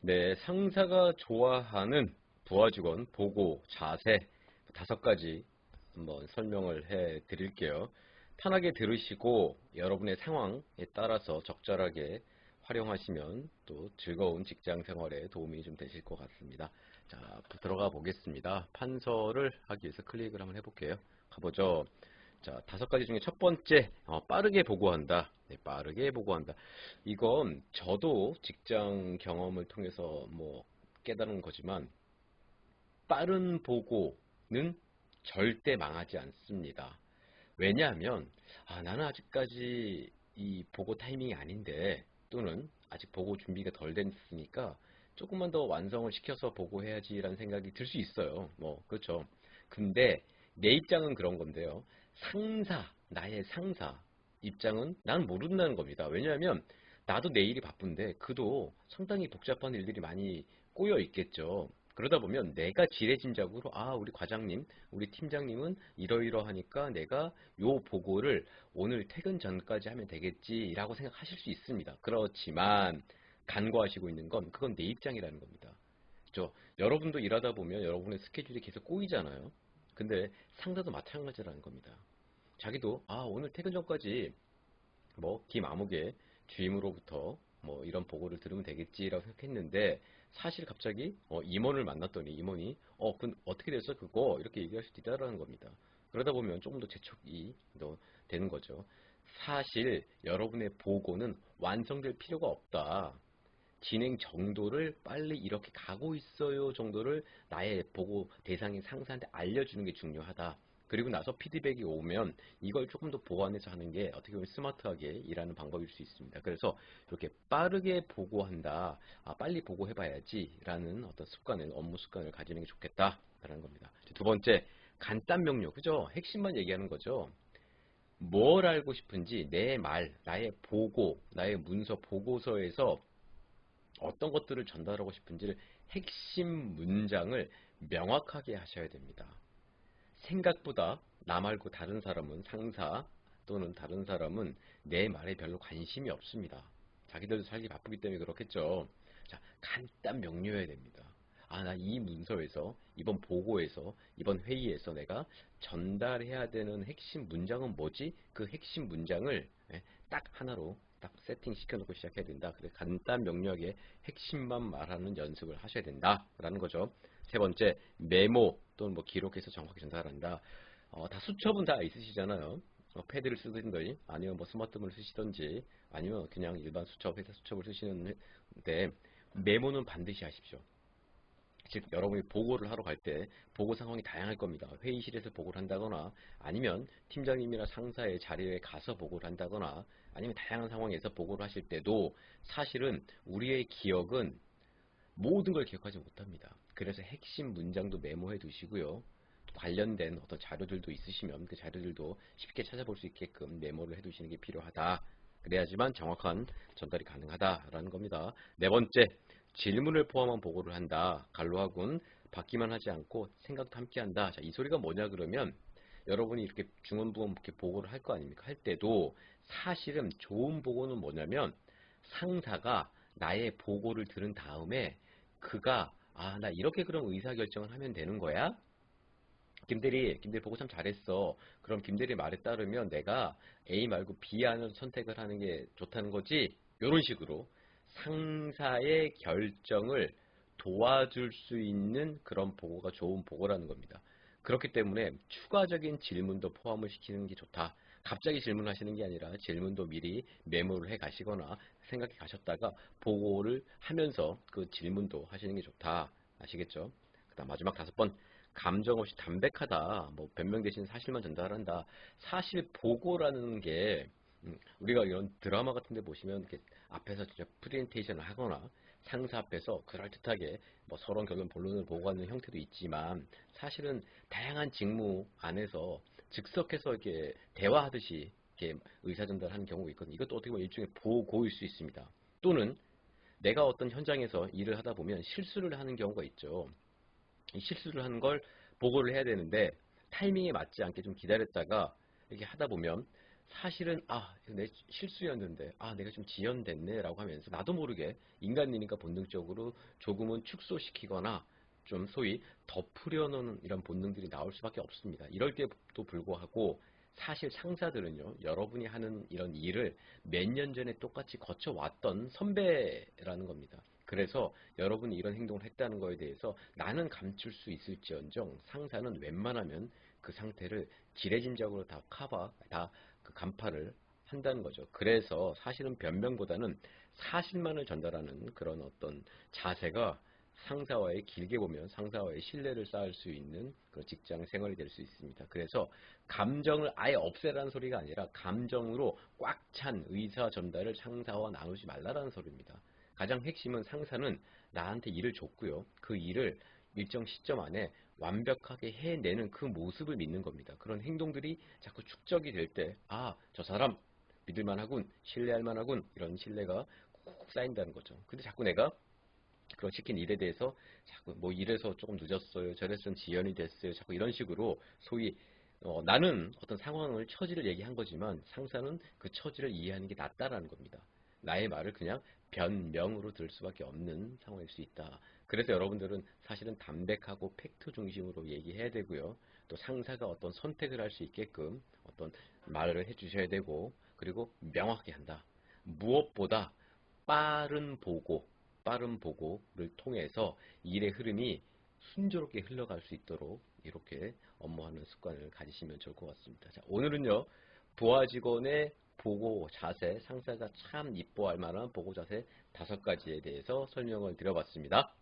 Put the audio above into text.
네, 상사가 좋아하는 부하 직원 보고 자세 5가지 한번 설명을 해 드릴게요. 편하게 들으시고 여러분의 상황에 따라서 적절하게 활용하시면 또 즐거운 직장 생활에 도움이 좀 되실 것 같습니다. 자, 들어가 보겠습니다. 판서를 하기 위해서 클릭을 한번 해볼게요. 가보죠. 자, 5가지 중에 첫 번째, 빠르게 보고한다. 네, 빠르게 보고한다. 이건 저도 직장 경험을 통해서 뭐 깨달은 거지만 빠른 보고는 절대 망하지 않습니다. 왜냐하면 나는 아직까지 이 보고 타이밍이 아닌데 또는 아직 보고 준비가 덜 됐으니까 조금만 더 완성을 시켜서 보고해야지라는 생각이 들 수 있어요. 뭐 그렇죠. 근데 내 입장은 그런 건데요. 나의 상사 입장은 난 모른다는 겁니다. 왜냐하면 나도 내일이 바쁜데 그도 상당히 복잡한 일들이 많이 꼬여 있겠죠. 그러다 보면 내가 지레짐작으로 우리 과장님, 우리 팀장님은 이러이러하니까 내가 요 보고를 오늘 퇴근 전까지 하면 되겠지라고 생각하실 수 있습니다. 그렇지만 간과하시고 있는 건 그건 내 입장이라는 겁니다. 그렇죠? 여러분도 일하다 보면 여러분의 스케줄이 계속 꼬이잖아요. 근데 상사도 마찬가지라는 겁니다. 자기도 오늘 퇴근 전까지 뭐 김아무개 주임으로부터 뭐 이런 보고를 들으면 되겠지라고 생각했는데 사실 갑자기 임원을 만났더니 임원이 그 어떻게 됐어 그거 이렇게 얘기할 수도 있다라는 겁니다. 그러다 보면 조금 더 재촉이 더 되는 거죠. 사실 여러분의 보고는 완성될 필요가 없다. 진행 정도를 빨리 이렇게 가고 있어요 정도를 나의 보고 대상인 상사한테 알려주는 게 중요하다. 그리고 나서 피드백이 오면 이걸 조금 더 보완해서 하는 게 어떻게 보면 스마트하게 일하는 방법일 수 있습니다. 그래서 이렇게 빠르게 보고한다, 빨리 보고해봐야지 라는 어떤 습관을, 업무 습관을 가지는 게 좋겠다라는 겁니다. 두 번째, 간단 명료, 그죠? 핵심만 얘기하는 거죠. 뭘 알고 싶은지 내 말, 나의 보고, 나의 문서 보고서에서 어떤 것들을 전달하고 싶은지를 핵심 문장을 명확하게 하셔야 됩니다. 생각보다 나 말고 다른 사람은 상사 또는 다른 사람은 내 말에 별로 관심이 없습니다. 자기들도 살기 바쁘기 때문에 그렇겠죠. 자, 간단 명료해야 됩니다. 나 이 문서에서, 이번 보고에서, 이번 회의에서 내가 전달해야 되는 핵심 문장은 뭐지? 그 핵심 문장을 딱 하나로 딱 세팅 시켜놓고 시작해야 된다. 그래서 간단 명료하게 핵심만 말하는 연습을 하셔야 된다라는 거죠. 세 번째, 메모 또는 뭐 기록해서 정확히 전달한다. 다 수첩은 다 있으시잖아요. 패드를 쓰든지 아니면 뭐 스마트폰을 쓰시든지 아니면 그냥 일반 수첩, 회사 수첩을 쓰시는데 메모는 반드시 하십시오. 즉 여러분이 보고를 하러 갈 때 보고 상황이 다양할 겁니다. 회의실에서 보고를 한다거나 아니면 팀장님이나 상사의 자리에 가서 보고를 한다거나 아니면 다양한 상황에서 보고를 하실 때도 사실은 우리의 기억은 모든 걸 기억하지 못합니다. 그래서 핵심 문장도 메모해 두시고요. 관련된 어떤 자료들도 있으시면 그 자료들도 쉽게 찾아볼 수 있게끔 메모를 해 두시는 게 필요하다. 그래야지만 정확한 전달이 가능하다라는 겁니다. 네 번째, 질문을 포함한 보고를 한다. 갈로하군 받기만 하지 않고 생각도 함께 한다. 자, 이 소리가 뭐냐 그러면 여러분이 이렇게 중원부원 이렇게 보고를 할 거 아닙니까? 할 때도 사실은 좋은 보고는 뭐냐면 상사가 나의 보고를 들은 다음에 그가 나 이렇게 그럼 의사결정을 하면 되는 거야? 김대리 보고 참 잘했어. 그럼 김대리 말에 따르면 내가 A 말고 B 안을 선택을 하는 게 좋다는 거지? 이런 식으로 상사의 결정을 도와줄 수 있는 그런 보고가 좋은 보고라는 겁니다. 그렇기 때문에 추가적인 질문도 포함을 시키는 게 좋다. 갑자기 질문하시는 게 아니라 질문도 미리 메모를 해 가시거나 생각해 가셨다가 보고를 하면서 그 질문도 하시는 게 좋다. 아시겠죠? 그다음 마지막 5번. 감정 없이 담백하다. 뭐 변명 대신 사실만 전달한다. 사실 보고라는 게 우리가 이런 드라마 같은 데 보시면 이렇게 앞에서 진짜 프레젠테이션을 하거나 상사 앞에서 그럴듯하게 뭐 서론 결론 본론을 보고하는 형태도 있지만 사실은 다양한 직무 안에서 즉석해서 이렇게 대화하듯이 이렇게 의사 전달하는 경우가 있거든요. 이것도 어떻게 보면 일종의 보고일 수 있습니다. 또는 내가 어떤 현장에서 일을 하다 보면 실수를 하는 경우가 있죠. 이 실수를 하는 걸 보고를 해야 되는데 타이밍에 맞지 않게 좀 기다렸다가 이렇게 하다 보면 사실은 이거 내 실수였는데 내가 좀 지연됐네 라고 하면서 나도 모르게 인간이니까 본능적으로 조금은 축소시키거나 좀 소위 덮으려는 이런 본능들이 나올 수밖에 없습니다. 이럴 때도 불구하고 사실 상사들은요, 여러분이 하는 이런 일을 몇 년 전에 똑같이 거쳐왔던 선배라는 겁니다. 그래서 여러분이 이런 행동을 했다는 거에 대해서 나는 감출 수 있을지언정 상사는 웬만하면 그 상태를 지레짐작으로 다 그 간파를 한다는 거죠. 그래서 사실은 변명보다는 사실만을 전달하는 그런 어떤 자세가 상사와의 길게 보면 상사와의 신뢰를 쌓을 수 있는 그런 직장 생활이 될 수 있습니다. 그래서 감정을 아예 없애라는 소리가 아니라 감정으로 꽉 찬 의사 전달을 상사와 나누지 말라라는 소리입니다. 가장 핵심은 상사는 나한테 일을 줬고요. 그 일을 일정 시점 안에 완벽하게 해내는 그 모습을 믿는 겁니다. 그런 행동들이 자꾸 축적이 될 때, 저 사람 믿을만하군, 신뢰할만하군, 이런 신뢰가 콕 쌓인다는 거죠. 근데 자꾸 내가 그런 시킨 일에 대해서 자꾸 뭐 이래서 조금 늦었어요, 저래서 좀 지연이 됐어요, 자꾸 이런 식으로 소위 나는 어떤 상황을 처지를 얘기한 거지만 상사는 그 처지를 이해하는 게 낫다라는 겁니다. 나의 말을 그냥 변명으로 들을 수밖에 없는 상황일 수 있다. 그래서 여러분들은 사실은 담백하고 팩트 중심으로 얘기해야 되고요. 또 상사가 어떤 선택을 할 수 있게끔 어떤 말을 해주셔야 되고, 그리고 명확히 한다. 무엇보다 빠른 보고, 빠른 보고를 통해서 일의 흐름이 순조롭게 흘러갈 수 있도록 이렇게 업무하는 습관을 가지시면 좋을 것 같습니다. 자, 오늘은요, 부하 직원의 보고 자세, 상사가 참 이뻐할 만한 보고 자세 5가지에 대해서 설명을 드려봤습니다.